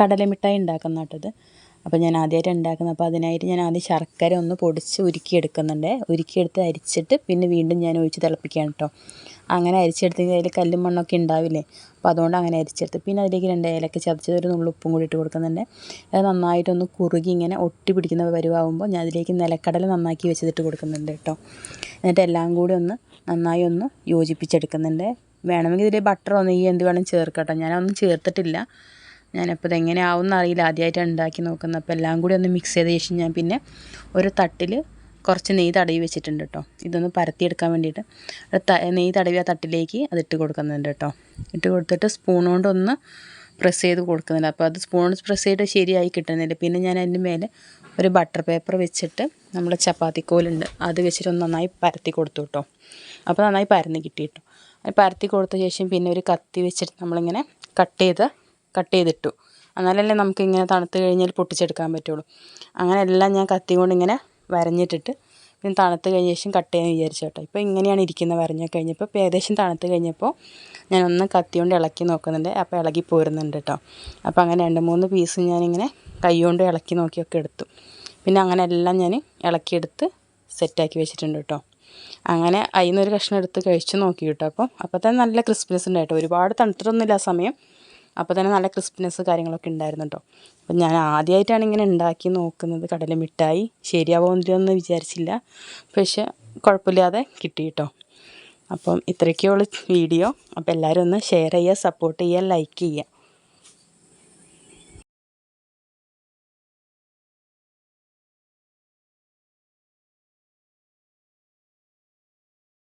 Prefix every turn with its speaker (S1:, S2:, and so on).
S1: കടലമിഠായി ഉണ്ടാക്കുന്ന കേട്ടത്. അപ്പോൾ ഞാൻ ആദ്യമായിട്ട് ഉണ്ടാക്കുന്നത്. അപ്പോൾ അതിനായിട്ട് ഞാൻ ആദ്യം ശർക്കര ഒന്ന് പൊടിച്ച് ഉരുക്കിയെടുക്കുന്നുണ്ട്. ഉരുക്കിയെടുത്ത് അരിച്ചിട്ട് പിന്നെ വീണ്ടും ഞാൻ ഒഴിച്ച് തിളപ്പിക്കുകയാണ് കേട്ടോ. അങ്ങനെ അരിച്ചെടുത്തെങ്കിൽ അതിൽ കല്ലും മണ്ണൊക്കെ ഉണ്ടാവില്ലേ, അപ്പോൾ അതുകൊണ്ട് അങ്ങനെ അരിച്ചെടുത്ത് പിന്നെ അതിലേക്ക് 2 ഏലക്ക ചതച്ചത്, ഒരു നുള്ളു ഉപ്പും കൂടി ഇട്ട് കൊടുക്കുന്നുണ്ട്. അത് നന്നായിട്ടൊന്ന് കുറുകി ഇങ്ങനെ ഒട്ടി പിടിക്കുന്ന പരുവാകുമ്പോൾ ഞാൻ അതിലേക്ക് നിലക്കടല നന്നാക്കി വെച്ചിട്ട് കൊടുക്കുന്നുണ്ട് കേട്ടോ. എന്നിട്ട് എല്ലാം കൂടി ഒന്ന് നന്നായി ഒന്ന് യോജിപ്പിച്ചെടുക്കുന്നുണ്ട്. വേണമെങ്കിൽ ഇതിൽ ബട്ടറോ നെയ്യോ എന്ത് വേണം ചേർക്കാം കേട്ടോ. ഞാനൊന്നും ചേർത്തിട്ടില്ല. ഞാനപ്പോൾ ഇതെങ്ങനെ ആവുമെന്ന് അറിയില്ല, ആദ്യമായിട്ടാണ് ഉണ്ടാക്കി നോക്കുന്നത്. അപ്പോൾ എല്ലാം കൂടി ഒന്ന് മിക്സ് ചെയ്ത ശേഷം ഞാൻ പിന്നെ ഒരു തട്ടിൽ കുറച്ച് നെയ്യ് തടവി വെച്ചിട്ടുണ്ട് കേട്ടോ. ഇതൊന്ന് പരത്തിയെടുക്കാൻ വേണ്ടിയിട്ട് നെയ്യ് തടവി ആ തട്ടിലേക്ക് അതിട്ട് കൊടുക്കുന്നുണ്ട് കേട്ടോ. ഇട്ട് കൊടുത്തിട്ട് സ്പൂൺ കൊണ്ടൊന്ന് പ്രസ് ചെയ്ത് കൊടുക്കുന്നുണ്ട്. അപ്പോൾ അത് സ്പൂൺ പ്രസ് ചെയ്ത് ശരിയായി കിട്ടുന്നില്ല. പിന്നെ ഞാൻ അതിൻ്റെ മേലെ ഒരു ബട്ടർ പേപ്പർ വെച്ചിട്ട് നമ്മുടെ ചപ്പാത്തിക്കോലുണ്ട് അത് വെച്ചിട്ട് ഒന്ന് നന്നായി പരത്തി കൊടുത്തു കേട്ടോ. അപ്പോൾ നന്നായി പരന്ന് കിട്ടി കേട്ടോ. അത് പരത്തി കൊടുത്ത ശേഷം പിന്നെ ഒരു കത്തി വെച്ചിട്ട് നമ്മളിങ്ങനെ കട്ട് ചെയ്തിട്ടു. എന്നാലല്ലേ നമുക്കിങ്ങനെ തണുത്ത് കഴിഞ്ഞാൽ പൊട്ടിച്ചെടുക്കാൻ പറ്റുള്ളൂ. അങ്ങനെ എല്ലാം ഞാൻ കത്തി കൊണ്ട് ഇങ്ങനെ വരഞ്ഞിട്ടിട്ട് പിന്നെ തണുത്ത് കഴിഞ്ഞ ശേഷം കട്ട് ചെയ്യാൻ വിചാരിച്ചു കേട്ടോ. ഇപ്പോൾ ഇങ്ങനെയാണ് ഇരിക്കുന്നത് വരഞ്ഞ് കഴിഞ്ഞപ്പോൾ. ഇപ്പോൾ ഏകദേശം തണുത്ത് കഴിഞ്ഞപ്പോൾ ഞാനൊന്ന് കത്തി കൊണ്ട് ഇളക്കി നോക്കുന്നുണ്ട്. അപ്പോൾ ഇളകി പോരുന്നുണ്ട് കേട്ടോ. അപ്പോൾ അങ്ങനെ 2-3 പീസ് ഞാനിങ്ങനെ കൈ കൊണ്ട് ഇളക്കി നോക്കിയൊക്കെ എടുത്തു. പിന്നെ അങ്ങനെ എല്ലാം ഞാൻ ഇളക്കിയെടുത്ത് സെറ്റാക്കി വെച്ചിട്ടുണ്ട് കേട്ടോ. അങ്ങനെ അതിൽ നിന്നൊരു കഷ്ണം എടുത്ത് കഴിച്ച് നോക്കി കേട്ടോ. അപ്പോൾ തന്നെ നല്ല ക്രിസ്പിനെസ് ഉണ്ടായിട്ടോ. ഒരുപാട് തണുത്തിട്ടൊന്നുമില്ല ആ സമയം. അപ്പോൾ തന്നെ നല്ല ക്രിസ്പിനെസ് കാര്യങ്ങളൊക്കെ ഉണ്ടായിരുന്നു കേട്ടോ. അപ്പം ഞാൻ ആദ്യമായിട്ടാണ് ഇങ്ങനെ ഉണ്ടാക്കി നോക്കുന്നത് കടലമിഠായി. ശരിയാവുമെന്ന് വിചാരിച്ചില്ല, പക്ഷെ കുഴപ്പമില്ലാതെ കിട്ടി കേട്ടോ. അപ്പം ഇത്രയൊക്കെയുള്ള വീഡിയോ. അപ്പോൾ എല്ലാവരും ഒന്ന് ഷെയർ ചെയ്യുക, സപ്പോർട്ട് ചെയ്യുക, ലൈക്ക് ചെയ്യുക.